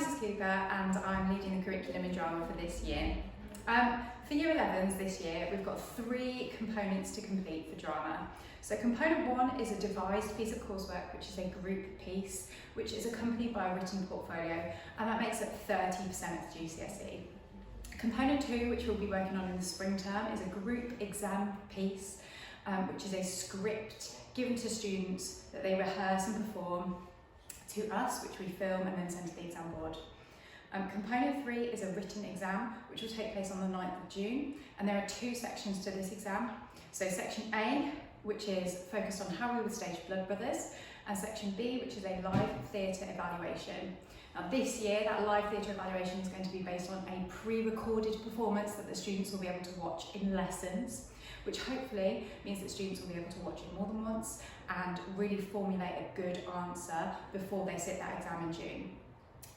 Mrs. Cooper and I'm leading the curriculum in drama for this year. For Year 11s this year, we've got 3 components to complete for drama. So component 1 is a devised piece of coursework, which is a group piece, which is accompanied by a written portfolio, and that makes up 30% of GCSE. Component 2, which we'll be working on in the spring term, is a group exam piece, which is a script given to students that they rehearse and perform to us, which we film and then send to the exam board. Component 3 is a written exam, which will take place on the 9th of June, and there are 2 sections to this exam. So section A, which is focused on how we would stage Blood Brothers, and section B, which is a live theatre evaluation. Now this year, that live theatre evaluation is going to be based on a pre-recorded performance that the students will be able to watch in lessons, which hopefully means that students will be able to watch it more than once and really formulate a good answer before they sit that exam in June.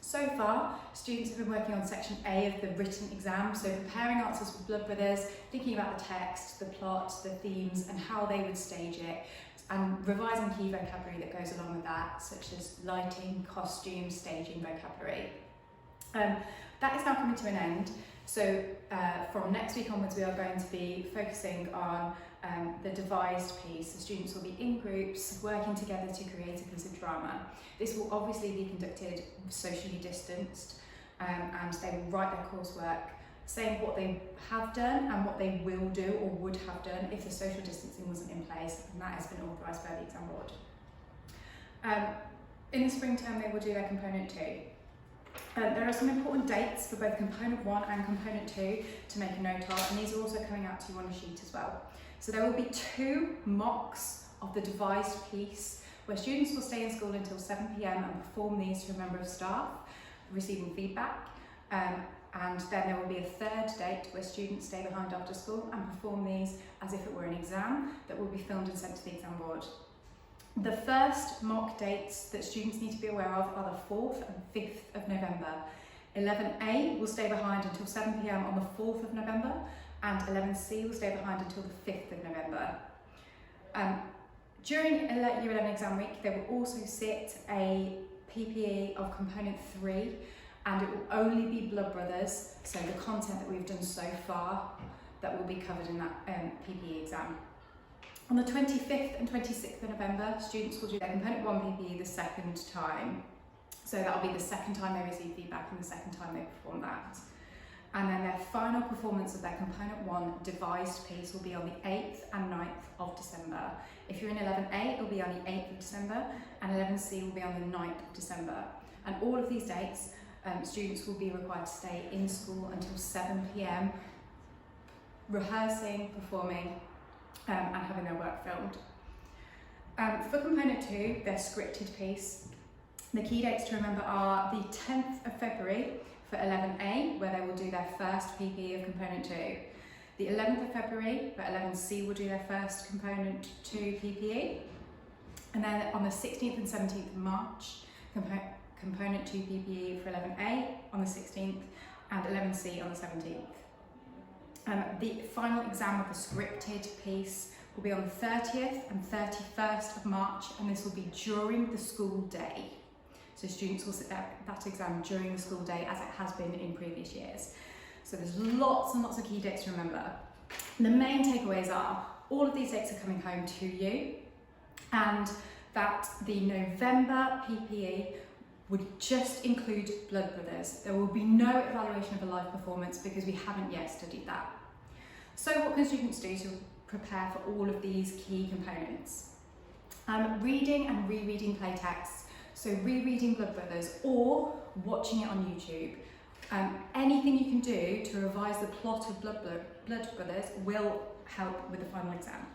So far, students have been working on section A of the written exam, so preparing answers for Blood Brothers, thinking about the text, the plot, the themes and how they would stage it, and revising key vocabulary that goes along with that, such as lighting, costume, staging vocabulary. That is now coming to an end, so from next week onwards we are going to be focusing on the devised piece. The students will be in groups working together to create a piece of drama. This will obviously be conducted socially distanced, and they will write their coursework saying what they have done and what they will do or would have done if the social distancing wasn't in place, and that has been authorised by the exam board. In the spring term they will do their component 2. There are some important dates for both component 1 and component 2 to make a note of, and these are also coming out to you on a sheet as well. So there will be 2 mocks of the devised piece where students will stay in school until 7 p.m. and perform these to a member of staff, receiving feedback. And then there will be a 3rd date where students stay behind after school and perform these as if it were an exam that will be filmed and sent to the exam board. The first mock dates that students need to be aware of are the 4th and 5th of November. 11A will stay behind until 7 p.m. on the 4th of November, and 11C will stay behind until the 5th of November. During Year 11 exam week, they will also sit a PPE of component 3, and it will only be Blood Brothers, so the content that we've done so far that will be covered in that PPE exam. On the 25th and 26th of November, students will do their component 1 PPE the 2nd time. So that will be the 2nd time they receive feedback and the 2nd time they perform that. And then their final performance of their component 1 devised piece will be on the 8th and 9th of December. If you're in 11A, it will be on the 8th of December, and 11C will be on the 9th of December. And all of these dates, students will be required to stay in school until 7 p.m, rehearsing, performing, and having their work filmed. For component 2, their scripted piece, the key dates to remember are the 10th of February for 11A, where they will do their first PPE of component 2. The 11th of February, where 11C will do their first component 2 PPE. And then on the 16th and 17th of March, component 2 PPE for 11A on the 16th and 11C on the 17th. The final exam of the scripted piece will be on the 30th and 31st of March, and this will be during the school day. So students will sit that exam during the school day, as it has been in previous years. So there's lots and lots of key dates to remember. The main takeaways are all of these dates are coming home to you, and that the November PPE would just include Blood Brothers. There will be no evaluation of a live performance because we haven't yet studied that. So what can students do to prepare for all of these key components? Reading and rereading playtexts, so rereading Blood Brothers or watching it on YouTube. Anything you can do to revise the plot of Blood Brothers will help with the final exam.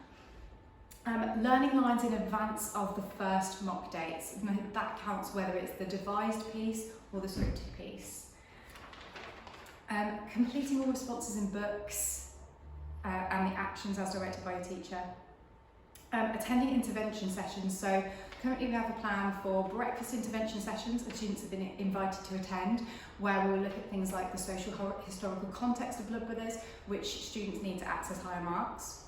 Learning lines in advance of the first mock dates, that counts whether it's the devised piece or the scripted piece. Completing all responses in books and the actions as directed by your teacher. Attending intervention sessions, so currently we have a plan for breakfast intervention sessions that students have been invited to attend, where we will look at things like the social historical context of Blood Brothers, which students need to access higher marks.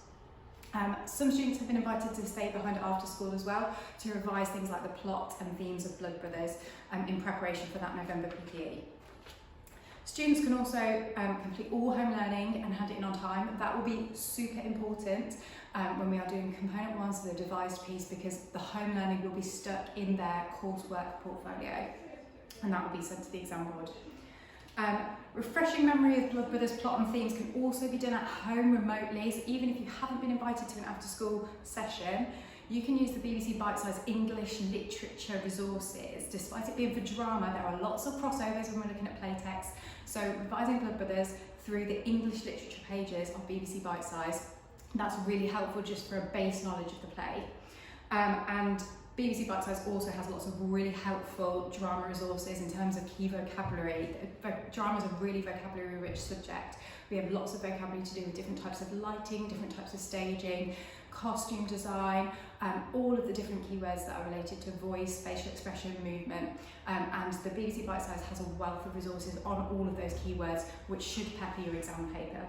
Some students have been invited to stay behind after school as well to revise things like the plot and themes of Blood Brothers in preparation for that November PPE. Students can also complete all home learning and hand it in on time. That will be super important when we are doing component 1, so the devised piece, because the home learning will be stuck in their coursework portfolio and that will be sent to the exam board. Refreshing memory of Blood Brothers plot and themes can also be done at home remotely, so even if you haven't been invited to an after school session, you can use the BBC Bitesize English literature resources. Despite it being for drama, there are lots of crossovers when we're looking at play text. So revising Blood Brothers through the English literature pages of BBC Bitesize, that's really helpful just for a base knowledge of the play. And BBC Bitesize also has lots of really helpful drama resources in terms of key vocabulary. Drama is a really vocabulary rich subject. We have lots of vocabulary to do with different types of lighting, different types of staging, costume design, all of the different keywords that are related to voice, facial expression, movement, and the BBC Bitesize has a wealth of resources on all of those keywords, which should pepper your exam paper.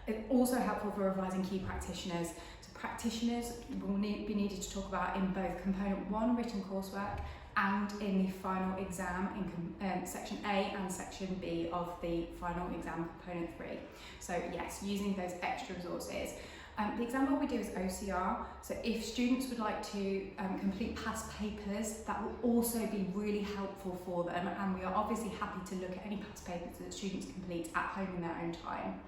It's also helpful for revising key practitioners. So practitioners will be needed to talk about in both component 1 written coursework and in the final exam in section A and section B of the final exam component 3. So yes, using those extra resources. The example we do is OCR, so if students would like to complete past papers, that will also be really helpful for them, and we are obviously happy to look at any past papers that students complete at home in their own time.